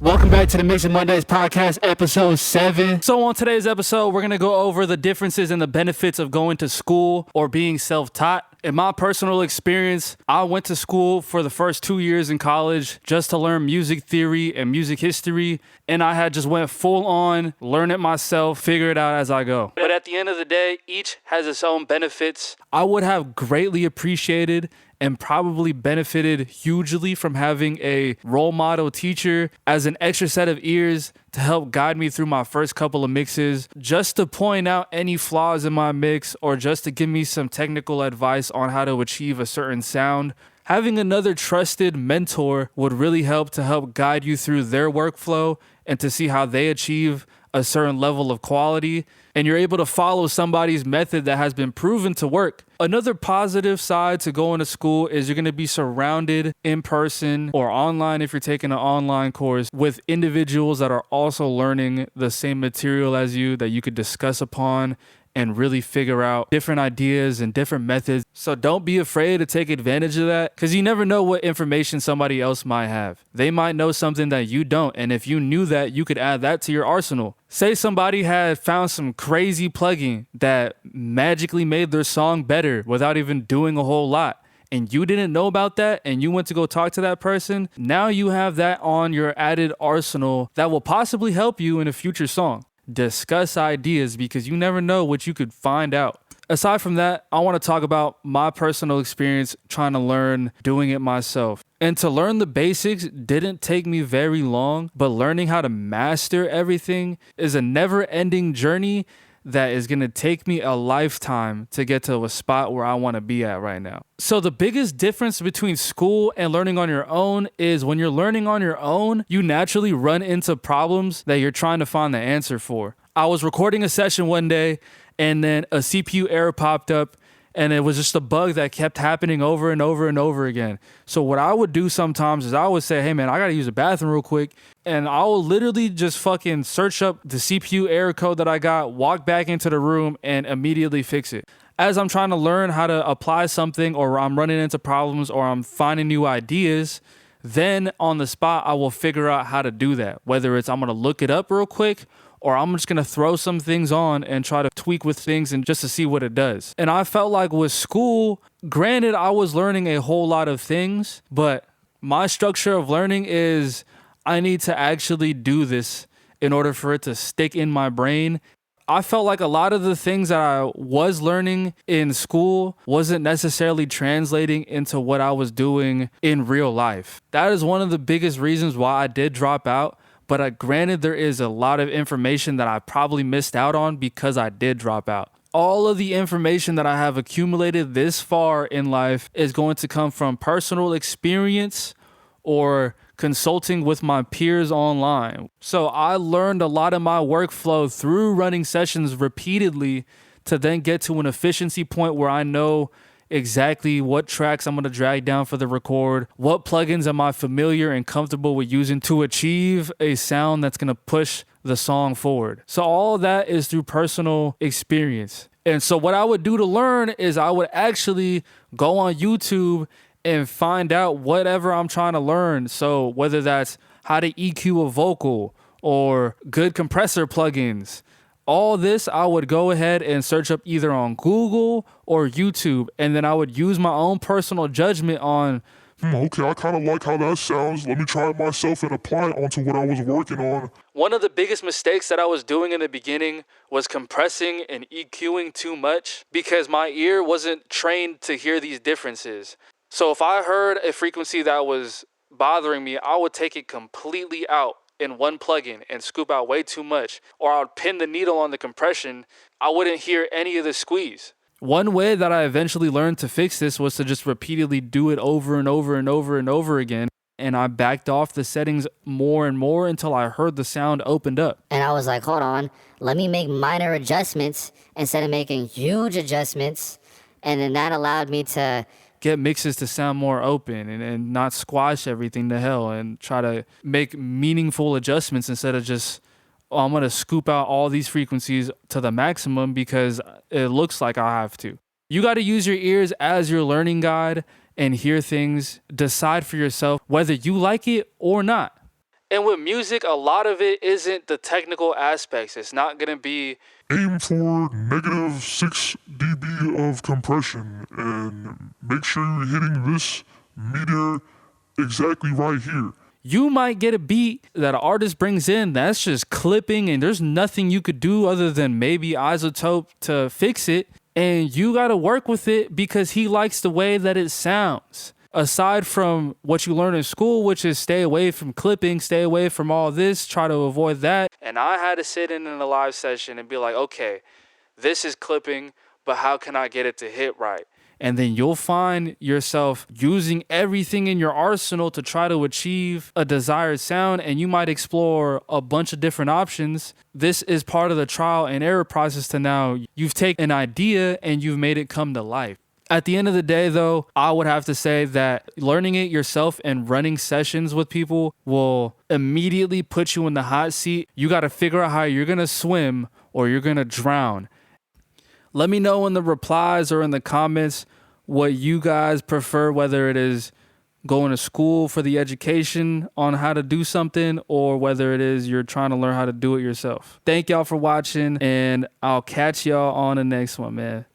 Welcome back to the Mixing Mondays podcast, episode 7. So on today's episode, we're going to go over the differences and the benefits of going to school or being self-taught. In my personal experience, I went to school for the first 2 years in college just to learn music theory and music history, and I had just went full on, learn it myself, figure it out as I go. But at the end of the day, each has its own benefits. I would have greatly appreciated and probably benefited hugely from having a role model teacher as an extra set of ears to help guide me through my first couple of mixes, just to point out any flaws in my mix or just to give me some technical advice on how to achieve a certain sound. Having another trusted mentor would really help to help guide you through their workflow and to see how they achieve a certain level of quality, and you're able to follow somebody's method that has been proven to work. Another positive side to going to school is you're going to be surrounded in person or online if you're taking an online course with individuals that are also learning the same material as you that you could discuss upon and really figure out different ideas and different methods. So don't be afraid to take advantage of that, because you never know what information somebody else might have. They might know something that you don't, and if you knew that, you could add that to your arsenal. Say somebody had found some crazy plugin that magically made their song better without even doing a whole lot, and you didn't know about that, and you went to go talk to that person. Now you have that on your added arsenal that will possibly help you in a future song. Discuss ideas, because you never know what you could find out. Aside from that, I want to talk about my personal experience trying to learn doing it myself. And to learn the basics didn't take me very long, but learning how to master everything is a never-ending journey that is going to take me a lifetime to get to a spot where I want to be at right now. So the biggest difference between school and learning on your own is when you're learning on your own, you naturally run into problems that you're trying to find the answer for. I was recording a session one day and then a CPU error popped up, and it was just a bug that kept happening over and over and over again. So what I would do sometimes is I would say, hey man, I gotta use the bathroom real quick. And I will literally just fucking search up the CPU error code that I got, walk back into the room, and immediately fix it. As I'm trying to learn how to apply something, or I'm running into problems, or I'm finding new ideas, then on the spot, I will figure out how to do that. Whether it's I'm gonna look it up real quick, or I'm just going to throw some things on and try to tweak with things and just to see what it does. And I felt like with school, granted, I was learning a whole lot of things, but my structure of learning is I need to actually do this in order for it to stick in my brain. I felt like a lot of the things that I was learning in school wasn't necessarily translating into what I was doing in real life. That is one of the biggest reasons why I did drop out. But granted, there is a lot of information that I probably missed out on because I did drop out. All of the information that I have accumulated this far in life is going to come from personal experience or consulting with my peers online. So I learned a lot of my workflow through running sessions repeatedly to then get to an efficiency point where I know exactly what tracks I'm going to drag down for the record, what plugins am I familiar and comfortable with using to achieve a sound that's going to push the song forward. So all of that is through personal experience. And so what I would do to learn is I would actually go on YouTube and find out whatever I'm trying to learn. So whether that's how to EQ a vocal or good compressor plugins, all this I would go ahead and search up either on Google or YouTube, and then I would use my own personal judgment on, okay, I kind of like how that sounds. Let me try it myself and apply it onto what I was working on. One of the biggest mistakes that I was doing in the beginning was compressing and EQing too much because my ear wasn't trained to hear these differences. So if I heard a frequency that was bothering me, I would take it completely out in one plugin and scoop out way too much, or I would pin the needle on the compression. I wouldn't hear any of the squeeze. One way that I eventually learned to fix this was to just repeatedly do it over and over and over and over again. And I backed off the settings more and more until I heard the sound opened up. And I was like, hold on, let me make minor adjustments instead of making huge adjustments. And then that allowed me to get mixes to sound more open and not squash everything to hell and try to make meaningful adjustments instead of just, oh, I'm going to scoop out all these frequencies to the maximum because it looks like I have to. You got to use your ears as your learning guide and hear things. Decide for yourself whether you like it or not. And with music, a lot of it isn't the technical aspects. It's not going to be Aim for negative 6 dB of compression and make sure you're hitting this meter exactly right here. you might get a beat that an artist brings in that's just clipping and there's nothing you could do other than maybe isotope to fix it. And you got to work with it because he likes the way that it sounds. Aside from what you learn in school, which is stay away from clipping, stay away from all this, try to avoid that. And I had to sit in a live session and be like, okay, this is clipping, but how can I get it to hit right? And then you'll find yourself using everything in your arsenal to try to achieve a desired sound, and you might explore a bunch of different options. This is part of the trial and error process to now you've taken an idea and you've made it come to life. At the end of the day, though, I would have to say that learning it yourself and running sessions with people will immediately put you in the hot seat. You got to figure out how you're going to swim or you're going to drown. Let me know in the replies or in the comments what you guys prefer, whether it is going to school for the education on how to do something or whether it is you're trying to learn how to do it yourself. Thank y'all for watching, and I'll catch y'all on the next one, man.